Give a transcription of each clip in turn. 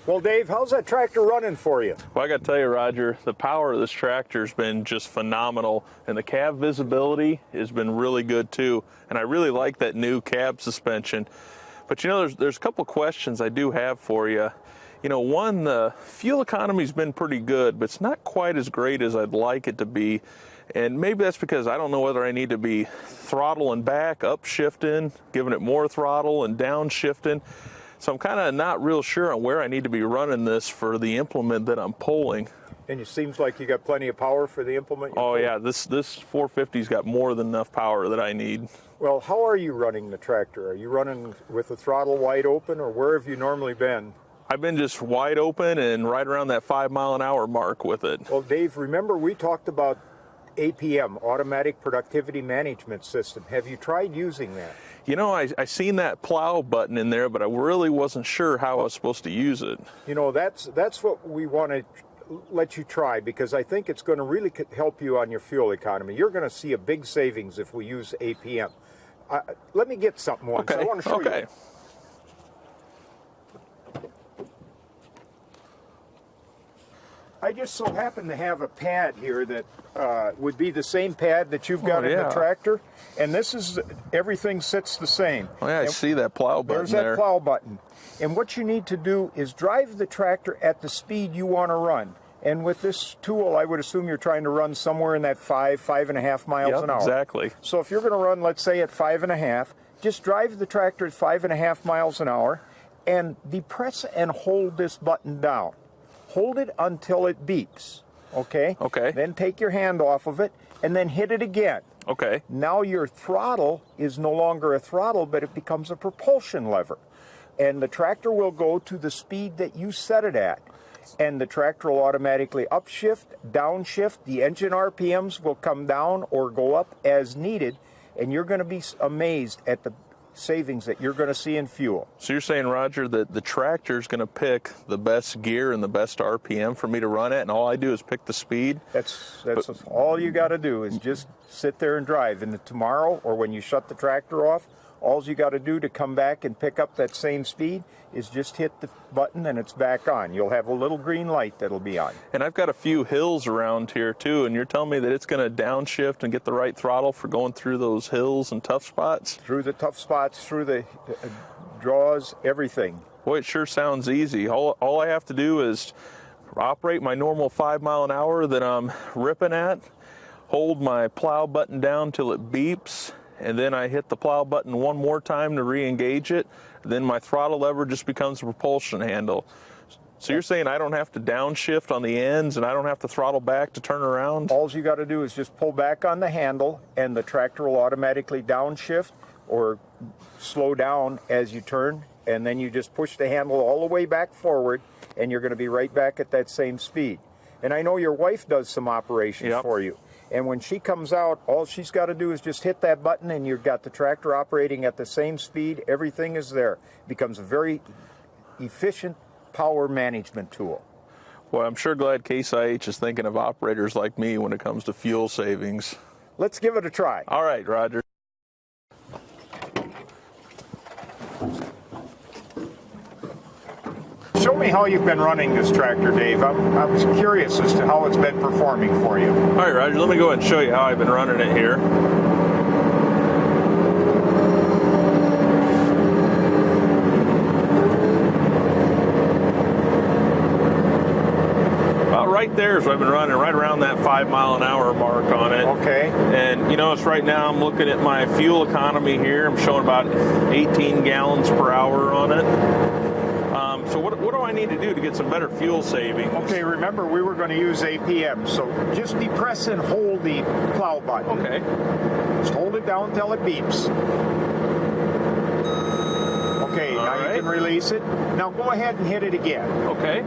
Well, Dave, how's that tractor running for you? Well, I got to tell you, Roger, the power of this tractor has been just phenomenal, and the cab visibility has been really good too. And I really like that new cab suspension. But you know, there's a couple questions I do have for you. You know, one, the fuel economy's been pretty good, but it's not quite as great as I'd like it to be. And maybe that's because I don't know whether I need to be throttling back, upshifting, giving it more throttle, and downshifting. So I'm kind of not real sure on where I need to be running this for the implement that I'm pulling. And it seems like you got plenty of power for the implement? Oh yeah, this 450's got more than enough power that I need. Well, how are you running the tractor? Are you running with the throttle wide open, or where have you normally been? I've been just wide open and right around that 5 mile an hour mark with it. Well, Dave, remember we talked about APM, Automatic Productivity Management System. Have you tried using that? You know, I seen that plow button in there, but I really wasn't sure how I was supposed to use it. You know, that's what we want to let you try, because I think it's going to really help you on your fuel economy. You're going to see a big savings if we use APM. Let me get something once. Okay. I want to show you. I just so happen to have a pad here that would be the same pad that you've got in the tractor, and this is, everything sits the same. Oh yeah, I see that plow button there. There's that plow button. And what you need to do is drive the tractor at the speed you want to run. And with this tool, I would assume you're trying to run somewhere in that 5.5 miles an hour. Exactly. So if you're going to run, let's say, at 5.5, just drive the tractor at 5.5 miles an hour and depress and hold this button down. Hold it until it beeps, okay? Okay. Then take your hand off of it and then hit it again. Okay. Now your throttle is no longer a throttle, but it becomes a propulsion lever. And the tractor will go to the speed that you set it at. And the tractor will automatically upshift, downshift. The engine RPMs will come down or go up as needed. And you're going to be amazed at the savings that you're going to see in fuel. So you're saying, Roger, that the tractor is going to pick the best gear and the best RPM for me to run at, and all I do is pick the speed? That's all you got to do is just sit there and drive. And tomorrow, or when you shut the tractor off, all you got to do to come back and pick up that same speed is just hit the button and it's back on. You'll have a little green light that'll be on. And I've got a few hills around here too, and you're telling me that it's going to downshift and get the right throttle for going through those hills and tough spots? Through the tough spots, through the draws, everything. Boy, it sure sounds easy. All I have to do is operate my normal 5 mile an hour that I'm ripping at, hold my plow button down till it beeps, and then I hit the plow button one more time to re-engage it. Then my throttle lever just becomes a propulsion handle. So you're saying I don't have to downshift on the ends and I don't have to throttle back to turn around? All you got to do is just pull back on the handle and the tractor will automatically downshift or slow down as you turn, and then you just push the handle all the way back forward and you're going to be right back at that same speed. And I know your wife does some operations for you. And when she comes out, all she's got to do is just hit that button and you've got the tractor operating at the same speed. Everything is there. It becomes a very efficient power management tool. Well, I'm sure glad Case IH is thinking of operators like me when it comes to fuel savings. Let's give it a try. All right, Roger. Show me how you've been running this tractor, Dave. I'm curious as to how it's been performing for you. All right, Roger, let me go ahead and show you how I've been running it here. About right there is what I've been running, right around that 5 mile an hour mark on it. Okay. And you notice right now I'm looking at my fuel economy here. I'm showing about 18 gallons per hour on it. So what do I need to do to get some better fuel savings? Okay, remember we were going to use APM, so just depress and hold the plow button. Okay. Just hold it down until it beeps. Okay, now you can release it. Now go ahead and hit it again. Okay.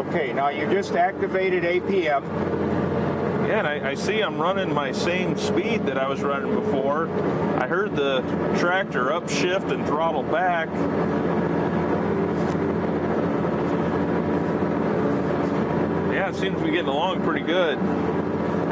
Okay, now you just activated APM. Yeah, and I see I'm running my same speed that I was running before. I heard the tractor upshift and throttle back. Yeah, it seems to be getting along pretty good.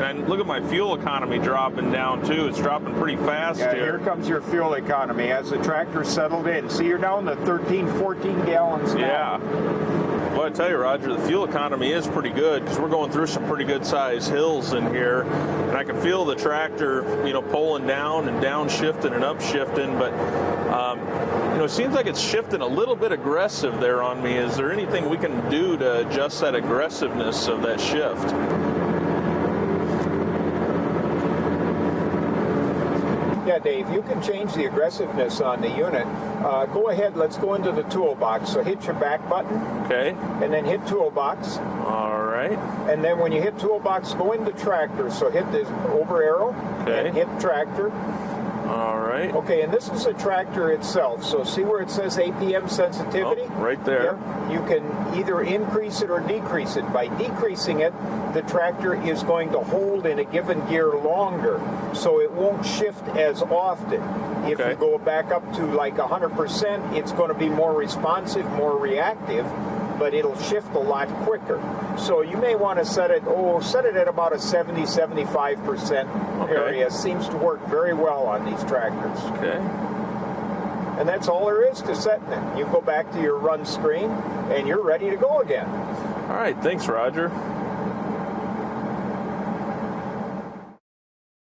And look at my fuel economy dropping down too. It's dropping pretty fast Yeah, here. here comes your fuel economy as the tractor settled in. See, you're down to 13, 14 gallons now. Yeah. Well, I tell you, Roger, the fuel economy is pretty good because we're going through some pretty good sized hills in here, and I can feel the tractor, pulling down and downshifting and upshifting. But it seems like it's shifting a little bit aggressive there on me. Is there anything we can do to adjust that aggressiveness of that shift? Yeah, Dave, you can change the aggressiveness on the unit. Go ahead, let's go into the toolbox. So hit your back button. Okay. And then hit toolbox. All right. And then when you hit toolbox, go into tractor. So hit this over arrow. Okay. And hit tractor. All right. Okay, and this is the tractor itself. So see where it says APM sensitivity? Oh, right there. Yeah. You can either increase it or decrease it. By decreasing it, the tractor is going to hold in a given gear longer, so it won't shift as often. If Okay. you go back up to like 100%, it's going to be more responsive, more reactive, but it'll shift a lot quicker. So you may want to set it at about a 70, 75% area. Seems to work very well on these tractors. Okay. And that's all there is to setting it. You go back to your run screen, and you're ready to go again. All right. Thanks, Roger.